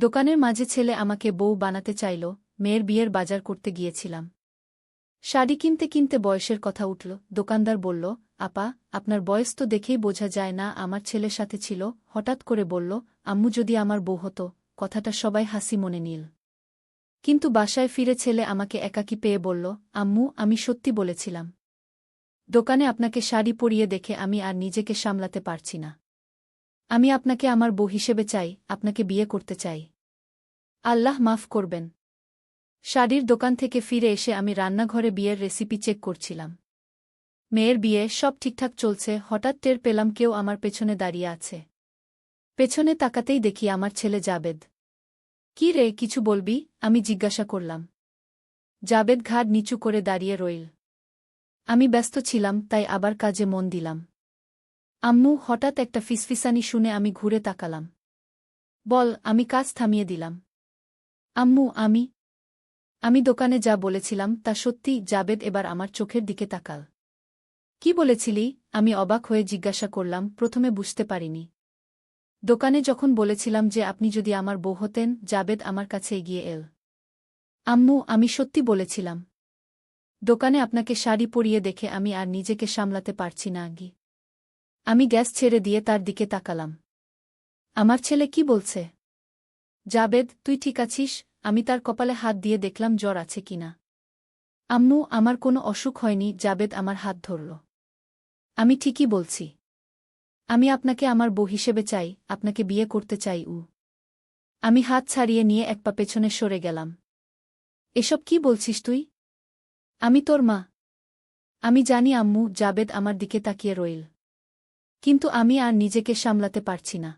দোকানের মাঝে ছেলে আমাকে বউ বানাতে চাইল, মেয়ের বিয়ের বাজার করতে গিয়েছিলাম। শাড়ি কিনতে কিনতে বয়সের কথা উঠল। দোকানদার বলল, আপা, আপনার বয়স তো দেখেই বোঝা যায় না। আমার ছেলের সাথে ছিল। হঠাৎ করে বলল, আম্মু যদি আমার বউ হতো। কথাটা সবাই হাসি মনে নিল। কিন্তু বাসায় ফিরে ছেলে আমাকে একাকী পেয়ে বলল, আম্মু, আমি সত্যি বলেছিলাম। দোকানে আপনাকে শাড়ি পরিয়ে দেখে আমি আর নিজেকে সামলাতে পারছি না। আমি আপনাকে আমার বউ হিসেবে চাই, আপনাকে বিয়ে করতে চাই। আল্লাহ মাফ করবেন। শাড়ির দোকান থেকে ফিরে এসে আমি রান্নাঘরে বিয়ের রেসিপি চেক করছিলাম। মেয়ের বিয়ে, সব ঠিকঠাক চলছে। হঠাৎ টের পেলাম কেউ আমার পেছনে দাঁড়িয়ে আছে। পেছনে তাকাতেই দেখি আমার ছেলে জাবেদ। কি রে, কিছু বলবি? আমি জিজ্ঞাসা করলাম। জাবেদ ঘাড় নিচু করে দাঁড়িয়ে রইল। আমি ব্যস্ত ছিলাম, তাই আবার কাজে মন দিলাম। আম্মু, হঠাৎ একটা ফিসফিসানি শুনে আমি ঘুরে তাকালাম। বল। আমি কাজ থামিয়ে দিলাম। আম্মু, আমি দোকানে যা বলেছিলাম তা সত্যি। জাবেদ এবার আমার চোখের দিকে তাকাল। কি বলেছিলি? আমি অবাক হয়ে জিজ্ঞাসা করলাম। প্রথমে বুঝতে পারিনি। দোকানে যখন বলেছিলাম যে আপনি যদি আমার বউ হতেন। জাবেদ আমার কাছে এগিয়ে এল। আম্মু, আমি সত্যি বলেছিলাম। দোকানে আপনাকে শাড়ি পরিয়ে দেখে আমি আর নিজেকে সামলাতে পারছি না। আমি গ্যাস ছেড়ে দিয়ে তার দিকে তাকালাম। আমার ছেলে কি বলছে? জাবেদ, তুই ঠিক আছিস? আমি তার কপালে হাত দিয়ে দেখলাম জ্বর আছে কিনা। আম্মু, আমার কোনো অসুখ হয়নি। জাবেদ আমার হাত ধরল। আমি ঠিকই বলছি। আমি আপনাকে আমার বউ হিসেবে চাই, আপনাকে বিয়ে করতে চাই। আমি হাত ছাড়িয়ে নিয়ে এক পা পেছনে সরে গেলাম। এসব কি বলছিস তুই? আমি তোর মা। আমি জানি আম্মু। জাবেদ আমার দিকে তাকিয়ে রইল। কিন্তু আমি আর নিজেকে সামলাতে পারছি না।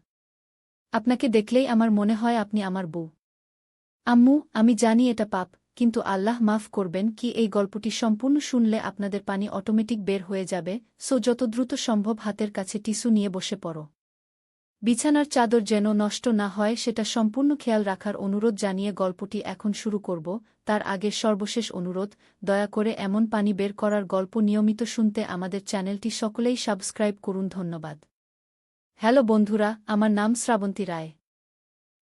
আপনাকে দেখলেই আমার মনে হয় আপনি আমার বউ। আম্মু, আমি জানি এটা পাপ, কিন্তু আল্লাহ মাফ করবেন। কি এই গল্পটি সম্পূর্ণ শুনলে আপনাদের পানি অটোমেটিক বের হয়ে যাবে। সো যত দ্রুত সম্ভব হাতের কাছে টিস্যু নিয়ে বসে পড়ো। বিছানার চাদর যেন নষ্ট না হয় সেটা সম্পূর্ণ খেয়াল রাখার অনুরোধ জানিয়ে গল্পটি এখন শুরু করব। তার আগে সর্বশেষ অনুরোধ, দয়া করে এমন পানি বের করার গল্প নিয়মিত শুনতে আমাদের চ্যানেলটি সকলেই সাবস্ক্রাইব করুন। ধন্যবাদ। হ্যালো বন্ধুরা, আমার নাম শ্রাবন্তী রায়।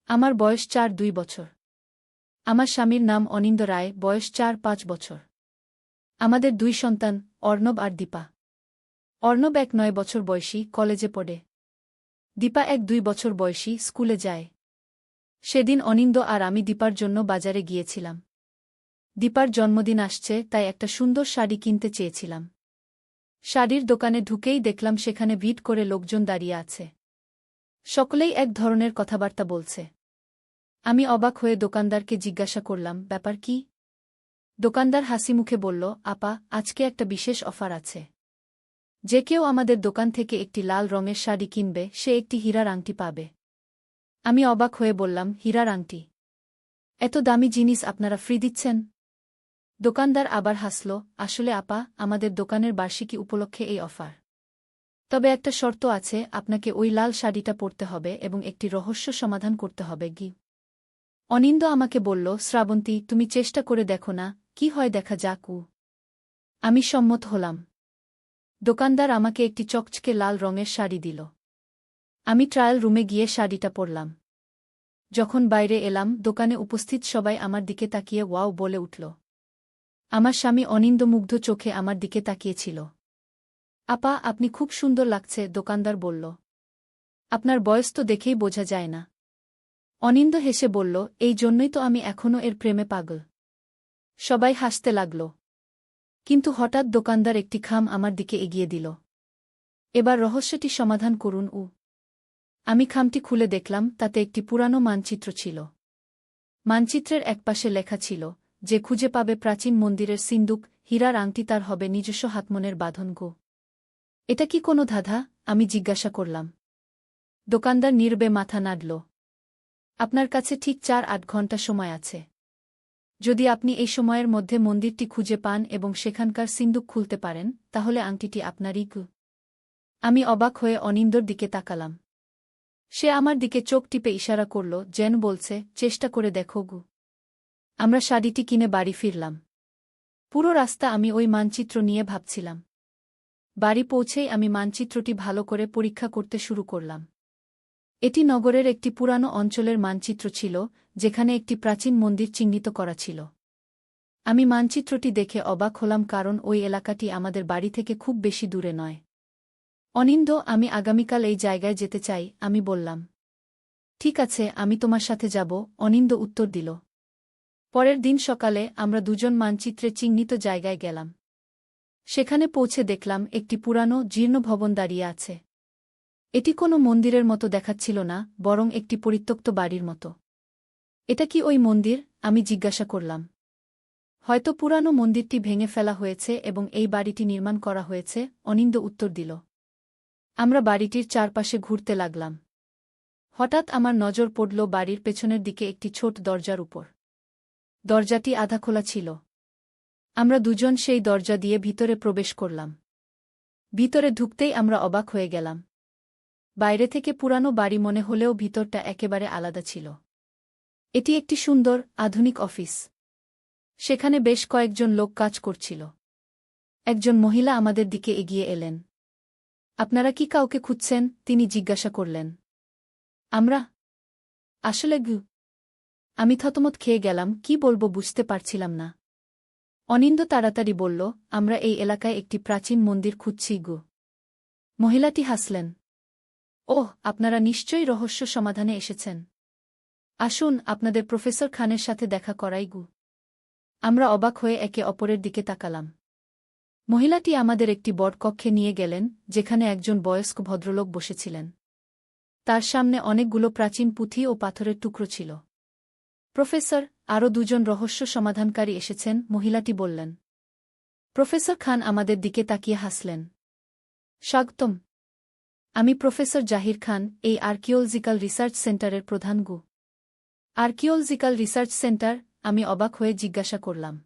আমার বয়স 4-2 বছর। আমার স্বামীর নাম অনিন্দ রায়, বয়স 4-5 বছর। আমাদের 2 সন্তান, অর্ণব আর দীপা। অর্ণব 9 বছর বয়সী, কলেজে পড়ে। দীপা 2 বছর বয়সী, স্কুলে যায়। সেদিন অনিন্দ আর আমি দীপার জন্য বাজারে গিয়েছিলাম। দীপার জন্মদিন আসছে, তাই একটা সুন্দর শাড়ি কিনতে চেয়েছিলাম। শাড়ির দোকানে ঢুকেই দেখলাম সেখানে ভিড় করে লোকজন দাঁড়িয়ে আছে। সকলেই এক ধরনের কথাবার্তা বলছে। আমি অবাক হয়ে দোকানদারকে জিজ্ঞাসা করলাম, ব্যাপার কি? দোকানদার হাসিমুখে বলল, আপা, আজকে একটা বিশেষ অফার আছে। যে কেউ আমাদের দোকান থেকে একটি লাল রঙের শাড়ি কিনবে সে একটি হীরার আংটি পাবে। আমি অবাক হয়ে বললাম, হীরার আংটি? এত দামি জিনিস আপনারা ফ্রি দিচ্ছেন? দোকানদার আবার হাসল। আসলে আপা, আমাদের দোকানের বার্ষিকী উপলক্ষে এই অফার। তবে একটা শর্ত আছে, আপনাকে ওই লাল শাড়িটা পরতে হবে এবং একটি রহস্য সমাধান করতে হবে। অনিন্দ আমাকে বলল, শ্রাবন্তী, তুমি চেষ্টা করে দেখো না, কি হয় দেখা যাক। আমি সম্মত হলাম। দোকানদার আমাকে একটি চকচকে লাল রঙের শাড়ি দিল। আমি ট্রায়াল রুমে গিয়ে শাড়িটা পরলাম। যখন বাইরে এলাম, দোকানে উপস্থিত সবাই আমার দিকে তাকিয়ে ওয়াও বলে উঠল। আমার স্বামী অনিন্দ মুগ্ধ চোখে আমার দিকে তাকিয়েছিল। আপা, আপনি খুব সুন্দর লাগছে, দোকানদার বলল। আপনার বয়স তো দেখেই বোঝা যায় না। অনিন্দ হেসে বলল, এই জন্যই তো আমি এখনও এর প্রেমে পাগল। সবাই হাসতে লাগল। কিন্তু হঠাৎ দোকানদার একটি খাম আমার দিকে এগিয়ে দিল। এবার রহস্যটি সমাধান করুন। আমি খামটি খুলে দেখলাম, তাতে একটি পুরানো মানচিত্র ছিল। মানচিত্রের একপাশে লেখা ছিল, যে খুঁজে পাবে প্রাচীন মন্দিরের সিন্দুক, হীরার আংটি, তার হবে নিজস্ব হাতমনের বাঁধন। এটা কি কোনো ধাঁধা? আমি জিজ্ঞাসা করলাম। দোকানদার নীরবে মাথা নাড়ল। আপনার কাছে ঠিক 4-8 ঘন্টা সময় আছে। যদি আপনি এই সময়ের মধ্যে মন্দিরটি খুঁজে পান এবং সেখানকার সিন্দুক খুলতে পারেন, তাহলে আংটিটি আপনারই। আমি অবাক হয়ে অনিন্দর দিকে তাকালাম। সে আমার দিকে চোখ টিপে ইশারা করল, যেন বলছে, চেষ্টা করে দেখো। আমরা শাড়িটি কিনে বাড়ি ফিরলাম। পুরো রাস্তা আমি ওই মানচিত্র নিয়ে ভাবছিলাম। বাড়ি পৌঁছেই আমি মানচিত্রটি ভালো করে পরীক্ষা করতে শুরু করলাম। এটি নগরের একটি পুরানো অঞ্চলের মানচিত্র ছিল, যেখানে একটি প্রাচীন মন্দির চিহ্নিত করা ছিল। আমি মানচিত্রটি দেখে অবাক হলাম, কারণ ওই এলাকাটি আমাদের বাড়ি থেকে খুব বেশি দূরে নয়। অনিন্দ, আমি আগামীকাল এই জায়গায় যেতে চাই, আমি বললাম। ঠিক আছে, আমি তোমার সাথে যাব, অনিন্দ উত্তর দিল। পরের দিন সকালে আমরা দুজন মানচিত্রে চিহ্নিত জায়গায় গেলাম। সেখানে পৌঁছে দেখলাম একটি পুরানো জীর্ণ ভবন দাঁড়িয়ে আছে। এটি কোনো মন্দিরের মতো দেখাচ্ছিল না, বরং একটি পরিত্যক্ত বাড়ির মতো। এটা কি ওই মন্দির? আমি জিজ্ঞাসা করলাম। হয়তো পুরানো মন্দিরটি ভেঙে ফেলা হয়েছে এবং এই বাড়িটি নির্মাণ করা হয়েছে, অনিন্দ উত্তর দিল। আমরা বাড়িটির চারপাশে ঘুরতে লাগলাম। হঠাৎ আমার নজর পড়ল বাড়ির পেছনের দিকে একটি ছোট দরজার উপর। দরজাটি আধা খোলা ছিল। আমরা দুজন সেই দরজা দিয়ে ভিতরে প্রবেশ করলাম। ভিতরে ঢুকতেই আমরা অবাক হয়ে গেলাম। বাইরে থেকে পুরানো বাড়ি মনে হলেও ভিতরটা একেবারে আলাদা ছিল। এটি একটি সুন্দর, আধুনিক অফিস। সেখানে বেশ কয়েকজন লোক কাজ করছিল। একজন মহিলা আমাদের দিকে এগিয়ে এলেন। আপনারা কি কাউকে খুঁজছেন? তিনি জিজ্ঞাসা করলেন। আমরা? আসলে আমি থতমত খেয়ে গেলাম, কি বলবো বুঝতে পারছিলাম না। অনিন্দ তাড়াতাড়ি বলল, আমরা এই এলাকায় একটি প্রাচীন মন্দির খুঁজছি। মহিলাটি হাসলেন। ওহ, আপনারা নিশ্চয়ই রহস্য সমাধানে এসেছেন। আসুন, আপনাদের প্রফেসর খানের সাথে দেখা করাই। আমরা অবাক হয়ে একে অপরের দিকে তাকালাম। মহিলাটি আমাদের একটি বড় কক্ষে নিয়ে গেলেন, যেখানে একজন বয়স্ক ভদ্রলোক বসেছিলেন। তার সামনে অনেকগুলো প্রাচীন পুঁথি ও পাথরের টুকরো ছিল। প্রফেসর, আরও দুজন রহস্য সমাধানকারী এসেছেন, মহিলাটি বললেন। প্রফেসর খান আমাদের দিকে তাকিয়ে হাসলেন। স্বাগতম। আমি প্রফেসর জাহির খান, এই আর্কিওলজিক্যাল রিসার্চ সেন্টারের প্রধান। Archaeological research centre? আমি অবাক হয়ে জিজ্ঞাসা করলাম।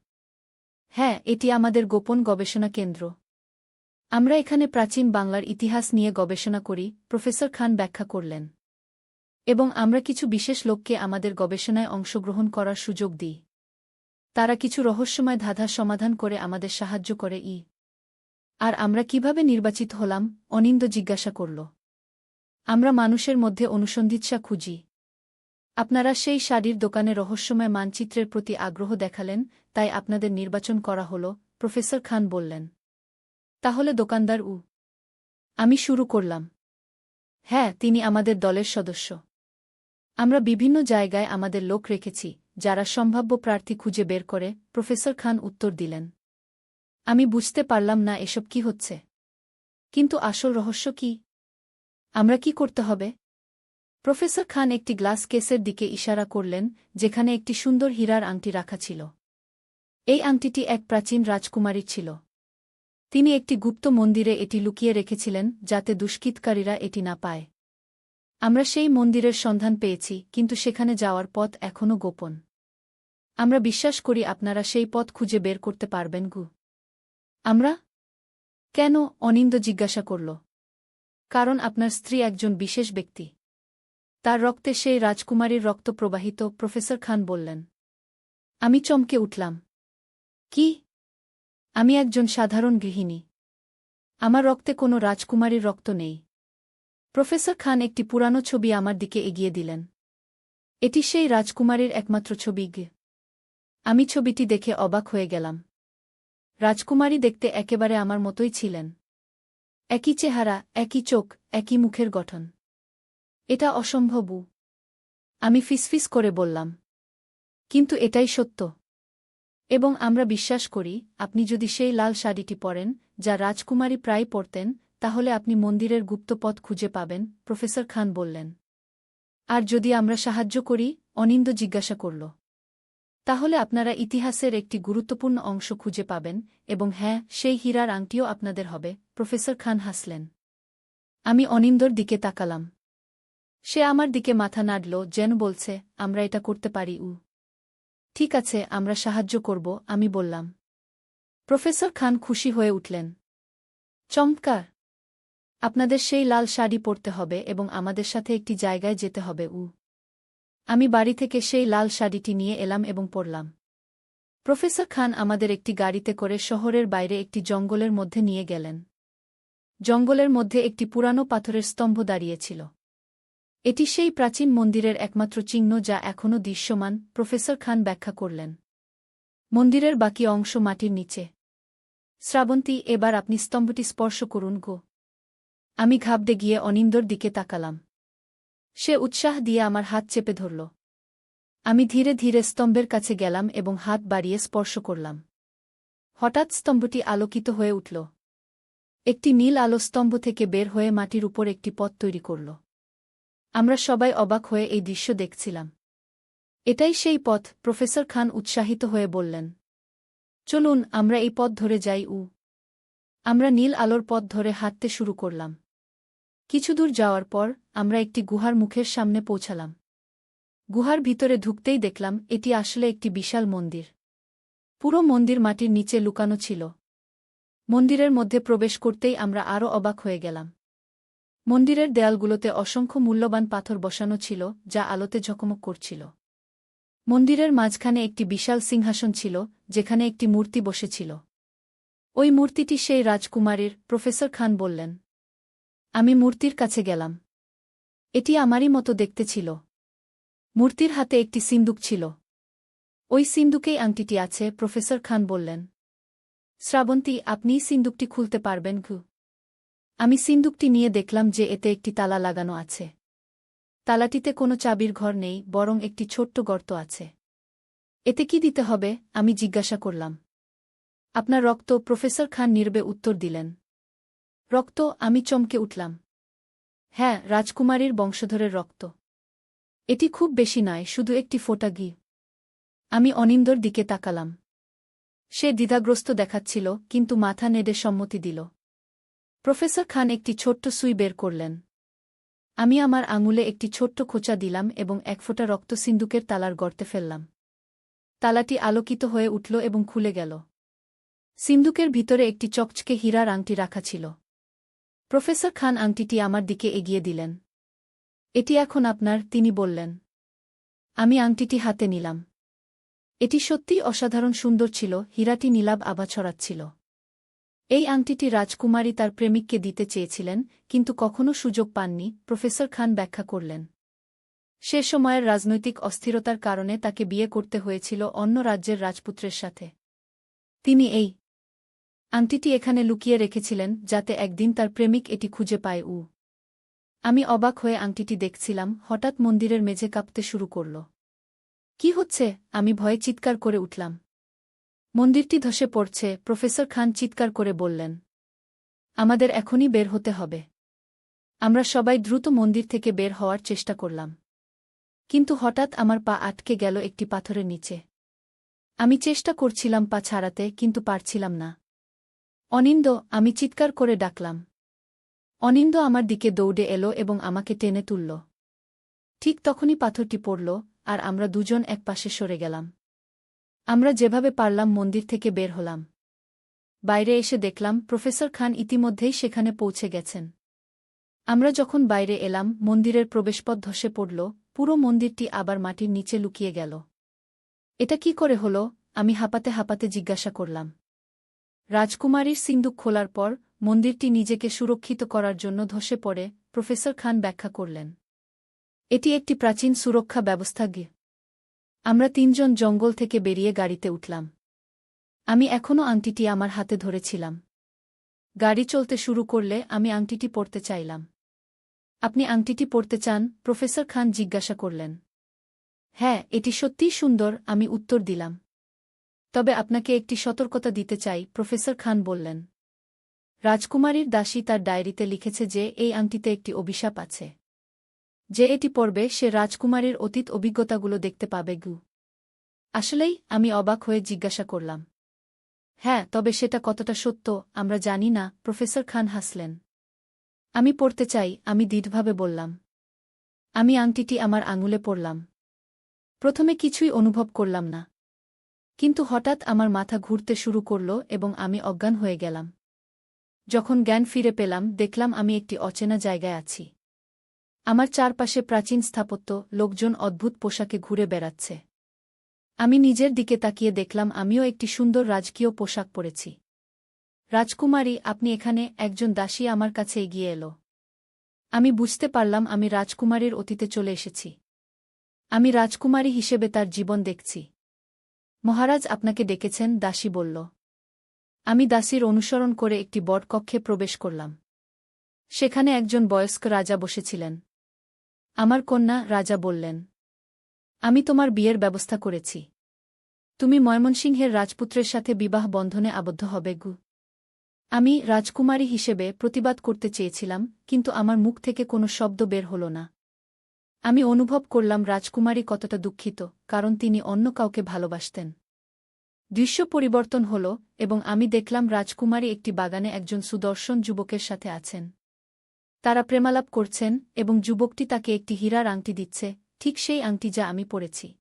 হ্যাঁ, এটি আমাদের গোপন গবেষণা কেন্দ্র। আমরা এখানে প্রাচীন বাংলার ইতিহাস নিয়ে গবেষণা করি, প্রফেসর খান ব্যাখ্যা করলেন। এবং আমরা কিছু বিশেষ লোককে আমাদের গবেষণায় অংশগ্রহণ করার সুযোগ দিই। তারা কিছু রহস্যময় ধাঁধার সমাধান করে আমাদের সাহায্য করে। আর আমরা কিভাবে নির্বাচিত হলাম? অনিন্দ জিজ্ঞাসা করল। আমরা মানুষের মধ্যে অনুসন্ধিৎসা খুঁজি। আপনারা সেই শাড়ির দোকানে রহস্যময় মানচিত্রের প্রতি আগ্রহ দেখালেন, তাই আপনাদের নির্বাচন করা হল, প্রফেসর খান বললেন। তাহলে দোকানদার? আমি শুরু করলাম। হ্যাঁ, তিনি আমাদের দলের সদস্য। আমরা বিভিন্ন জায়গায় আমাদের লোক রেখেছি, যারা সম্ভাব্য প্রার্থী খুঁজে বের করে, প্রফেসর খান উত্তর দিলেন। আমি বুঝতে পারলাম না এসব কি হচ্ছে। কিন্তু আসল রহস্য কি? আমরা কি করতে হবে? প্রফেসর খান একটি গ্লাস কেসের দিকে ইশারা করলেন, যেখানে একটি সুন্দর হীরার আংটি রাখা ছিল। এই আংটিটি এক প্রাচীন রাজকুমারীর ছিল। তিনি একটি গুপ্ত মন্দিরে এটি লুকিয়ে রেখেছিলেন, যাতে দুষ্কৃতকারীরা এটি না পায়। আমরা সেই মন্দিরের সন্ধান পেয়েছি, কিন্তু সেখানে যাওয়ার পথ এখনও গোপন। আমরা বিশ্বাস করি আপনারা সেই পথ খুঁজে বের করতে পারবেন। আমরা? কেন? অনিন্দ জিজ্ঞাসা করল। কারণ আপনার স্ত্রী একজন বিশেষ ব্যক্তি। তার রক্তে সেই রাজকুমারীর রক্ত প্রবাহিত, প্রফেসর খান বললেন। আমি চমকে উঠলাম। কি? আমি একজন সাধারণ গৃহিণী। আমার রক্তে কোনো রাজকুমারীর রক্ত নেই। প্রফেসর খান একটি পুরানো ছবি আমার দিকে এগিয়ে দিলেন। এটি সেই রাজকুমারীর একমাত্র ছবি। আমি ছবিটি দেখে অবাক হয়ে গেলাম। রাজকুমারী দেখতে একেবারে আমার মতোই ছিলেন। একই চেহারা, একই চোখ, একই মুখের গঠন। এটা অসম্ভব। আমি ফিসফিস করে বললাম। কিন্তু এটাই সত্য। এবং আমরা বিশ্বাস করি, আপনি যদি সেই লাল শাড়িটি পরেন, যা রাজকুমারী প্রায় পরতেন, তাহলে আপনি মন্দিরের গুপ্ত পথ খুঁজে পাবেন, প্রফেসর খান বললেন। আর যদি আমরা সাহায্য করি? অনিন্দ জিজ্ঞাসা করল। তাহলে আপনারা ইতিহাসের একটি গুরুত্বপূর্ণ অংশ খুঁজে পাবেন, এবং হ্যাঁ, সেই হীরার আংটিও আপনাদের হবে, প্রফেসর খান হাসলেন। আমি অনিন্দর দিকে তাকালাম। সে আমার দিকে মাথা নাড়ল, যেন বলছে, আমরা এটা করতে পারি। ঠিক আছে, আমরা সাহায্য করব, আমি বললাম। প্রফেসর খান খুশি হয়ে উঠলেন। চমৎকার! আপনাদের সেই লাল শাড়ি পরতে হবে এবং আমাদের সাথে একটি জায়গায় যেতে হবে। আমি বাড়ি থেকে সেই লাল শাড়িটি নিয়ে এলাম এবং পরলাম। প্রফেসর খান আমাদের একটি গাড়িতে করে শহরের বাইরে একটি জঙ্গলের মধ্যে নিয়ে গেলেন। জঙ্গলের মধ্যে একটি পুরানো পাথরের স্তম্ভ দাঁড়িয়েছিল। এটি সেই প্রাচীন মন্দিরের একমাত্র চিহ্ন যা এখনও দৃশ্যমান, প্রফেসর খান ব্যাখ্যা করলেন। মন্দিরের বাকি অংশ মাটির নিচে। শ্রাবন্তী, এবার আপনি স্তম্ভটি স্পর্শ করুন গো। আমি ঘাবড়ে গিয়ে অনিন্দর দিকে তাকালাম। সে উৎসাহ দিয়ে আমার হাত চেপে ধরল। আমি ধীরে ধীরে স্তম্ভের কাছে গেলাম এবং হাত বাড়িয়ে স্পর্শ করলাম। হঠাৎ স্তম্ভটি আলোকিত হয়ে উঠল। একটি নীল আলো স্তম্ভ থেকে বের হয়ে মাটির উপর একটি পথ তৈরি করল। আমরা সবাই অবাক হয়ে এই দৃশ্য দেখছিলাম। এটাই সেই পথ, প্রফেসর খান উৎসাহিত হয়ে বললেন। চলুন আমরা এই পথ ধরে যাই। আমরা নীল আলোর পথ ধরে হাঁটতে শুরু করলাম। কিছু দূর যাওয়ার পর আমরা একটি গুহার মুখের সামনে পৌঁছালাম। গুহার ভিতরে ঢুকতেই দেখলাম এটি আসলে একটি বিশাল মন্দির। পুরো মন্দির মাটির নিচে লুকানো ছিল। মন্দিরের মধ্যে প্রবেশ করতেই আমরা আরও অবাক হয়ে গেলাম। মন্দিরের দেয়ালগুলোতে অসংখ্য মূল্যবান পাথর বসানো ছিল, যা আলোতে ঝকমক করছিল। মন্দিরের মাঝখানে একটি বিশাল সিংহাসন ছিল, যেখানে একটি মূর্তি বসেছিল। ওই মূর্তিটি সেই রাজকুমারীর, প্রফেসর খান বললেন। আমি মূর্তির কাছে গেলাম। এটি আমারই মতো দেখতে ছিল। মূর্তির হাতে একটি সিন্দুক ছিল। ওই সিন্দুকেই আংটিটি আছে, প্রফেসর খান বললেন। শ্রাবন্তী, আপনি সিন্দুকটি খুলতে পারবেন গো? আমি সিন্দুকটি নিয়ে দেখলাম যে এতে একটি তালা লাগানো আছে। তালাটিতে কোনো চাবির ঘর নেই, বরং একটি ছোট্ট গর্ত আছে। এতে কি দিতে হবে? আমি জিজ্ঞাসা করলাম। আপনার রক্ত, প্রফেসর খান নীরবে উত্তর দিলেন। রক্ত? আমি চমকে উঠলাম। হ্যাঁ, রাজকুমারীর বংশধরের রক্ত। এটি খুব বেশি নয়, শুধু একটি ফোঁটা ঘি। আমি অনিন্দর দিকে তাকালাম। সে দ্বিধাগ্রস্ত দেখাচ্ছিল, কিন্তু মাথা নেড়ে সম্মতি দিল। প্রফেসর খান একটি ছোট্ট সুই বের করলেন। আমি আমার আঙুলে একটি ছোট্ট খোঁচা দিলাম এবং এক ফোঁটা রক্ত সিন্দুকের তালার গর্তে ফেললাম। তালাটি আলোকিত হয়ে উঠল এবং খুলে গেল। সিন্দুকের ভিতরে একটি চকচকে হীরার আংটি রাখা ছিল। প্রফেসর খান আংটিটি আমার দিকে এগিয়ে দিলেন। এটি এখন আপনার, তিনি বললেন। আমি আংটিটি হাতে নিলাম। এটি সত্যিই অসাধারণ সুন্দর ছিল, হীরাটি নীলাভ আভা ছড়াচ্ছিল। এই আংটিটি রাজকুমারী তার প্রেমিককে দিতে চেয়েছিলেন, কিন্তু কখনো সুযোগ পাননি, প্রফেসর খান ব্যাখ্যা করলেন। সে সময়ের রাজনৈতিক অস্থিরতার কারণে তাকে বিয়ে করতে হয়েছিল অন্য রাজ্যের রাজপুত্রের সাথে। তিনি এই আংটিটি এখানে লুকিয়ে রেখেছিলেন, যাতে একদিন তার প্রেমিক এটি খুঁজে পায়। আমি অবাক হয়ে আংটিটি দেখছিলাম, হঠাৎ মন্দিরের মেঝে কাঁপতে শুরু করল। কি হচ্ছে? আমি ভয়ে চিৎকার করে উঠলাম। মন্দিরটি ধসে পড়ছে, প্রফেসর খান চিৎকার করে বললেন। আমাদের এখনই বের হতে হবে। আমরা সবাই দ্রুত মন্দির থেকে বের হওয়ার চেষ্টা করলাম। কিন্তু হঠাৎ আমার পা আটকে গেল একটি পাথরের নিচে। আমি চেষ্টা করছিলাম পা ছাড়াতে, কিন্তু পারছিলাম না। অনিন্দ, আমি চিৎকার করে ডাকলাম। অনিন্দ আমার দিকে দৌড়ে এলো এবং আমাকে টেনে তুলল। ঠিক তখনই পাথরটি পড়ল, আর আমরা দুজন একপাশে সরে গেলাম। আমরা যেভাবে পারলাম মন্দির থেকে বের হলাম। বাইরে এসে দেখলাম প্রফেসর খান ইতিমধ্যেই সেখানে পৌঁছে গেছেন। আমরা যখন বাইরে এলাম, মন্দিরের প্রবেশপথ ধসে পড়ল, পুরো মন্দিরটি আবার মাটির নিচে লুকিয়ে গেল। এটা কি করে হলো? আমি হাঁপাতে হাঁপাতে জিজ্ঞাসা করলাম। রাজকুমারীর সিন্দুক খোলার পর মন্দিরটি নিজেকে সুরক্ষিত করার জন্য ধসে পড়ে, প্রফেসর খান ব্যাখ্যা করলেন। এটি একটি প্রাচীন সুরক্ষা ব্যবস্থা। আমরা তিনজন জঙ্গল থেকে বেরিয়ে গাড়িতে উঠলাম। আমি এখনও আংটিটি আমার হাতে ধরেছিলাম। গাড়ি চলতে শুরু করলে আমি আংটিটি পরতে চাইলাম। আপনি আংটিটি পরতে চান? প্রফেসর খান জিজ্ঞাসা করলেন। হ্যাঁ, এটি সত্যিই সুন্দর, আমি উত্তর দিলাম। তবে আপনাকে একটি সতর্কতা দিতে চাই, প্রফেসর খান বললেন। রাজকুমারীর দাসী তার ডায়েরিতে লিখেছে যে এই আংটিতে একটি অভিশাপ আছে। যে এটি পরবে সে রাজকুমারীর অতীত অভিজ্ঞতাগুলো দেখতে পাবে। আসলেই? আমি অবাক হয়ে জিজ্ঞাসা করলাম। হ্যাঁ, তবে সেটা কতটা সত্য আমরা জানি না, প্রফেসর খান হাসলেন। আমি পড়তে চাই, আমি দৃঢ়ভাবে বললাম। আমি আংটিটি আমার আঙুলে পরলাম। প্রথমে কিছুই অনুভব করলাম না। কিন্তু হঠাৎ আমার মাথা ঘুরতে শুরু করল এবং আমি অজ্ঞান হয়ে গেলাম। যখন জ্ঞান ফিরে পেলাম, দেখলাম আমি একটি অচেনা জায়গায় আছি। আমার চারপাশে প্রাচীন স্থাপত্য, লোকজন অদ্ভুত পোশাকে ঘুরে বেড়াচ্ছে। আমি নিজের দিকে তাকিয়ে দেখলাম আমিও একটি সুন্দর রাজকীয় পোশাক পরেছি। রাজকুমারী, আপনি এখানে? একজন দাসী আমার কাছে এগিয়ে এলো। আমি বুঝতে পারলাম আমি রাজকুমারীর অতীতে চলে এসেছি। আমি রাজকুমারী হিসেবে তার জীবন দেখছি। মহারাজ আপনাকে ডেকেছেন, দাসী বলল। আমি দাসীর অনুসরণ করে একটি বটকক্ষে প্রবেশ করলাম। সেখানে একজন বয়স্ক রাজা বসেছিলেন। আমার কন্যা, রাজা বললেন। আমি তোমার বিয়ের ব্যবস্থা করেছি। তুমি ময়মনসিংহের রাজপুত্রের সাথে বিবাহ বন্ধনে আবদ্ধ হবে গু। আমি রাজকুমারী হিসেবে প্রতিবাদ করতে চেয়েছিলাম, কিন্তু আমার মুখ থেকে কোনো শব্দ বের হল না। আমি অনুভব করলাম রাজকুমারী কতটা দুঃখিত, কারণ তিনি অন্য কাউকে ভালোবাসতেন। দৃশ্য পরিবর্তন হল, এবং আমি দেখলাম রাজকুমারী একটি বাগানে একজন সুদর্শন যুবকের সাথে আছেন। তারা প্রেমালাপ করছেন, এবং যুবকটি তাকে একটি হীরার আংটি দিচ্ছে, ঠিক সেই আংটি যা আমি পরেছি।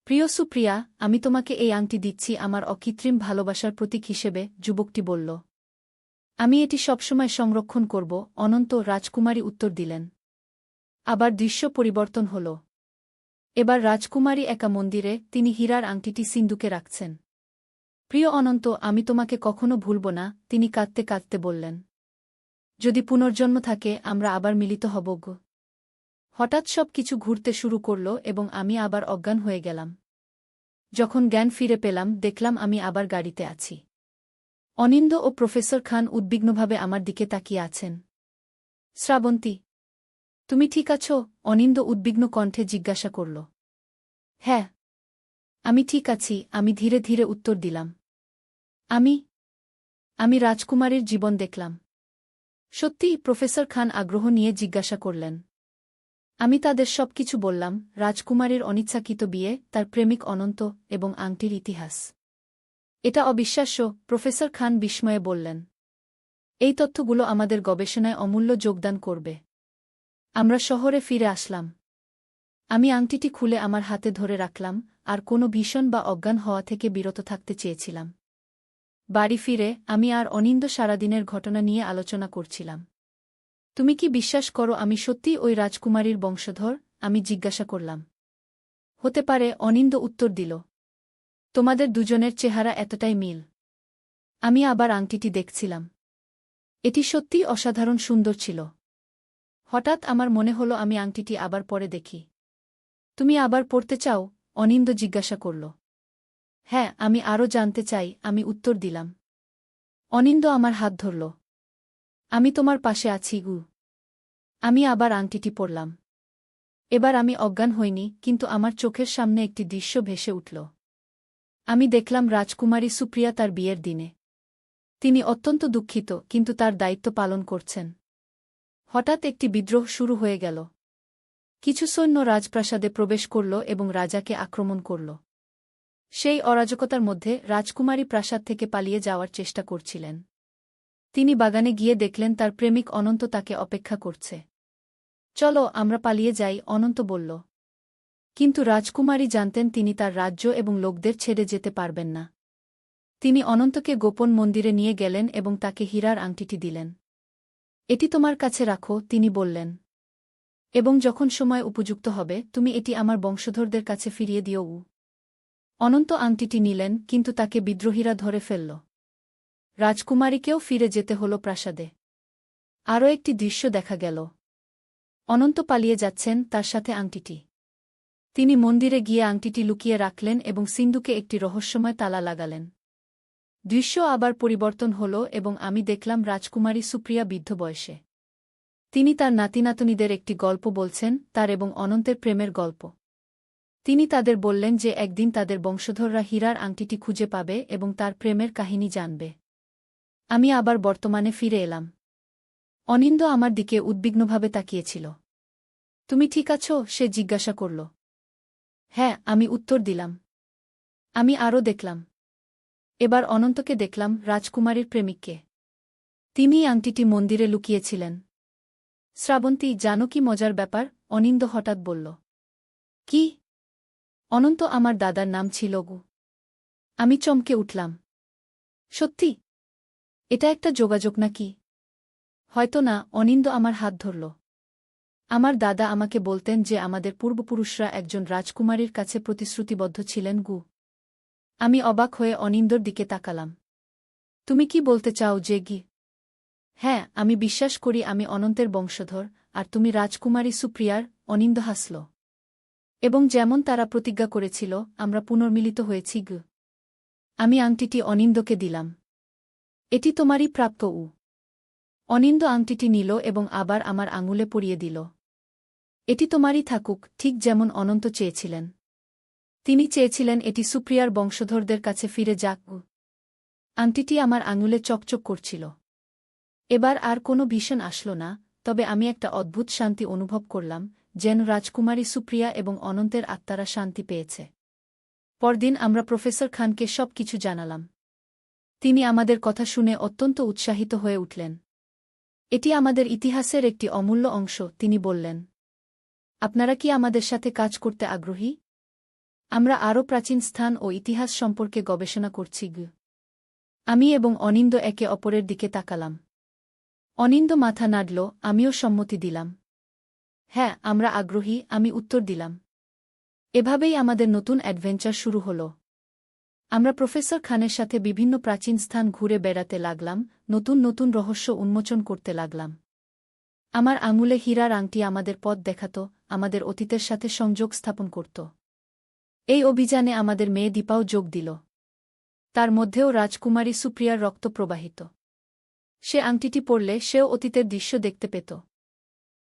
প্রিয় সুপ্রিয়া, আমি তোমাকে এই আংটি দিচ্ছি আমার অকৃত্রিম ভালোবাসার প্রতীক হিসেবে, যুবকটি বলল। আমি এটি সবসময় সংরক্ষণ করব, অনন্ত, রাজকুমারী উত্তর দিলেন। আবার দৃশ্য পরিবর্তন হল। এবার রাজকুমারী একা মন্দিরে, তিনি হীরার আংটিটি সিন্দুকে রাখছেন। প্রিয় অনন্ত, আমি তোমাকে কখনো ভুলব না, তিনি কাঁদতে কাঁদতে বললেন। যদি পুনর্জন্ম থাকে আমরা আবার মিলিত হব গো। হঠাৎ সব কিছু ঘুরতে শুরু করল এবং আমি আবার অজ্ঞান হয়ে গেলাম। যখন জ্ঞান ফিরে পেলাম, দেখলাম আমি আবার গাড়িতে আছি। অনিন্দ ও প্রফেসর খান উদ্বিগ্নভাবে আমার দিকে তাকিয়ে আছেন। শ্রাবন্তী, তুমি ঠিক আছো? অনিন্দ উদ্বিগ্ন কণ্ঠে জিজ্ঞাসা করল। হ্যাঁ, আমি ঠিক আছি, আমি ধীরে ধীরে উত্তর দিলাম। আমি রাজকুমারীর জীবন দেখলাম। সত্যি? প্রফেসর খান আগ্রহ নিয়ে জিজ্ঞাসা করলেন। আমি তাদের সবকিছু বললাম, রাজকুমারীর অনিচ্ছাকৃত বিয়ে, তার প্রেমিক অনন্ত, এবং আংটির ইতিহাস। এটা অবিশ্বাস্য, প্রফেসর খান বিস্ময়ে বললেন। এই তথ্যগুলো আমাদের গবেষণায় অমূল্য যোগদান করবে। আমরা শহরে ফিরে আসলাম। আমি আংটিটি খুলে আমার হাতে ধরে রাখলাম, আর কোনো ভীষণ বা অজ্ঞান হওয়া থেকে বিরত থাকতে চেয়েছিলাম। বাড়ি ফিরে আমি আর অনিন্দ সারাদিনের ঘটনা নিয়ে আলোচনা করছিলাম। তুমি কি বিশ্বাস করো আমি সত্যিই ওই রাজকুমারীর বংশধর? আমি জিজ্ঞাসা করলাম। হতে পারে, অনিন্দ উত্তর দিল। তোমাদের দুজনের চেহারা এতটাই মিল। আমি আবার আংটিটি দেখছিলাম। এটি সত্যিই অসাধারণ সুন্দর ছিল। হঠাৎ আমার মনে হলো আমি আংটিটি আবার পরে দেখি। তুমি আবার পড়তে চাও? অনিন্দ জিজ্ঞাসা করল। হ্যাঁ, আমি আরও জানতে চাই, আমি উত্তর দিলাম। অনিন্দ আমার হাত ধরল। আমি তোমার পাশে আছি গু। আমি আবার আংটিটি পরলাম। এবার আমি অজ্ঞান হইনি, কিন্তু আমার চোখের সামনে একটি দৃশ্য ভেসে উঠল। আমি দেখলাম রাজকুমারী সুপ্রিয়া তার বিয়ের দিনে। তিনি অত্যন্ত দুঃখিত, কিন্তু তার দায়িত্ব পালন করছেন। হঠাৎ একটি বিদ্রোহ শুরু হয়ে গেল। কিছু সৈন্য রাজপ্রাসাদে প্রবেশ করল এবং রাজাকে আক্রমণ করল। সেই অরাজকতার মধ্যে রাজকুমারী প্রাসাদ থেকে পালিয়ে যাওয়ার চেষ্টা করছিলেন। তিনি বাগানে গিয়ে দেখলেন তার প্রেমিক অনন্ত তাকে অপেক্ষা করছে। চলো আমরা পালিয়ে যাই, অনন্ত বলল। কিন্তু রাজকুমারী জানতেন তিনি তার রাজ্য এবং লোকদের ছেড়ে যেতে পারবেন না। তিনি অনন্তকে গোপন মন্দিরে নিয়ে গেলেন এবং তাকে হীরার আংটিটি দিলেন। এটি তোমার কাছে রাখো, তিনি বললেন। এবং যখন সময় উপযুক্ত হবে তুমি এটি আমার বংশধরদের কাছে ফিরিয়ে দিও। অনন্ত আংটিটি নিলেন, কিন্তু তাকে বিদ্রোহীরা ধরে ফেলল। রাজকুমারীকেও ফিরে যেতে হল প্রাসাদে। আরও একটি দৃশ্য দেখা গেল। অনন্ত পালিয়ে যাচ্ছেন, তার সাথে আংটিটি। তিনি মন্দিরে গিয়ে আংটিটি লুকিয়ে রাখলেন এবং সিন্দুকে একটি রহস্যময় তালা লাগালেন। দৃশ্য আবার পরিবর্তন হল এবং আমি দেখলাম রাজকুমারী সুপ্রিয়া বৃদ্ধ বয়সে। তিনি তার নাতিনাতনীদের একটি গল্প বলছেন, তার এবং অনন্তের প্রেমের গল্প। তিনি তাদের বললেন যে একদিন তাদের বংশধররা হীরার আংটিটি খুঁজে পাবে এবং তার প্রেমের কাহিনী জানবে। আমি আবার বর্তমানে ফিরে এলাম। অনিন্দ আমার দিকে উদ্বিগ্নভাবে তাকিয়েছিল। তুমি ঠিক আছো? সে জিজ্ঞাসা করল। হ্যাঁ, আমি উত্তর দিলাম। আমি আরও দেখলাম। এবার অনন্তকে দেখলাম, রাজকুমারীর প্রেমিককে। তিনিই আংটিটি মন্দিরে লুকিয়েছিলেন। শ্রাবন্তী, জানো কি মজার ব্যাপার? অনিন্দ হঠাৎ বলল। কি? অনন্ত আমার দাদার নাম ছিল গু। আমি চমকে উঠলাম। সত্যি? এটা একটা যোগাযোগ নাকি? হয়তো না, অনিন্দ আমার হাত ধরল। আমার দাদা আমাকে বলতেন যে আমাদের পূর্বপুরুষরা একজন রাজকুমারীর কাছে প্রতিশ্রুতিবদ্ধ ছিলেন গু। আমি অবাক হয়ে অনিন্দর দিকে তাকালাম। তুমি কি বলতে চাও যে গি? হ্যাঁ, আমি বিশ্বাস করি আমি অনন্তের বংশধর, আর তুমি রাজকুমারী সুপ্রিয়ার। অনিন্দ হাসল। এবং যেমন তারা প্রতিজ্ঞা করেছিল, আমরা পুনর্মিলিত হয়েছি। আমি আংটিটি অনিন্দকে দিলাম। এটি তোমারই প্রাপ্য। অনিন্দ আংটিটি নিল এবং আবার আমার আঙুলে পরিয়ে দিল। এটি তোমারই থাকুক, ঠিক যেমন অনন্ত চেয়েছিলেন। তিনি চেয়েছিলেন এটি সুপ্রিয়ার বংশধরদের কাছে ফিরে যাক। আংটিটি আমার আঙুলে চকচক করছিল। এবার আর কোনো ভীষণ আসল না, তবে আমি একটা অদ্ভুত শান্তি অনুভব করলাম, যেন রাজকুমারী সুপ্রিয়া এবং অনন্তের আত্মারা শান্তি পেয়েছে। পরদিন আমরা প্রফেসর খানকে সব কিছু জানালাম। তিনি আমাদের কথা শুনে অত্যন্ত উৎসাহিত হয়ে উঠলেন। এটি আমাদের ইতিহাসের একটি অমূল্য অংশ, তিনি বললেন। আপনারা কি আমাদের সাথে কাজ করতে আগ্রহী? আমরা আরও প্রাচীন স্থান ও ইতিহাস সম্পর্কে গবেষণা করছি। আমি এবং অনিন্দ একে অপরের দিকে তাকালাম। অনিন্দ মাথা নাড়ল, আমিও সম্মতি দিলাম। হ্যাঁ, আমরা আগ্রহী, আমি উত্তর দিলাম। এভাবেই আমাদের নতুন অ্যাডভেঞ্চার শুরু হল। আমরা প্রফেসর খানের সাথে বিভিন্ন প্রাচীন স্থান ঘুরে বেড়াতে লাগলাম, নতুন নতুন রহস্য উন্মোচন করতে লাগলাম। আমার আঙুলে হীরার আংটি আমাদের পথ দেখাত, আমাদের অতীতের সাথে সংযোগ স্থাপন করত। এই অভিযানে আমাদের মেয়ে দীপাও যোগ দিল। তার মধ্যেও রাজকুমারী সুপ্রিয়ার রক্ত প্রবাহিত। সে আংটিটি পরলে সেও অতীতের দৃশ্য দেখতে পেত।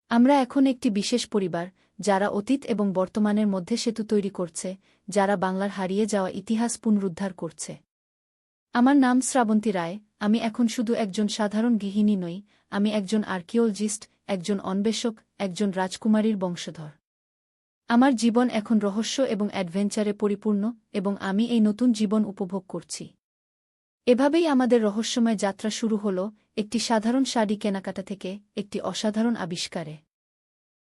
আমরা এখন একটি বিশেষ পরিবার, যারা অতীত এবং বর্তমানের মধ্যে সেতু তৈরি করছে, যারা বাংলার হারিয়ে যাওয়া ইতিহাস পুনরুদ্ধার করছে। আমার নাম শ্রাবন্তী রায়। আমি এখন শুধু একজন সাধারণ গৃহিণী নই, আমি একজন আর্কিওলজিস্ট, একজন অন্বেষক, একজন রাজকুমারীর বংশধর। আমার জীবন এখন রহস্য এবং অ্যাডভেঞ্চারে পরিপূর্ণ, এবং আমি এই নতুন জীবন উপভোগ করছি। এভাবেই আমাদের রহস্যময় যাত্রা শুরু হল, একটি সাধারণ শাড়ি কেনাকাটা থেকে একটি অসাধারণ আবিষ্কারে।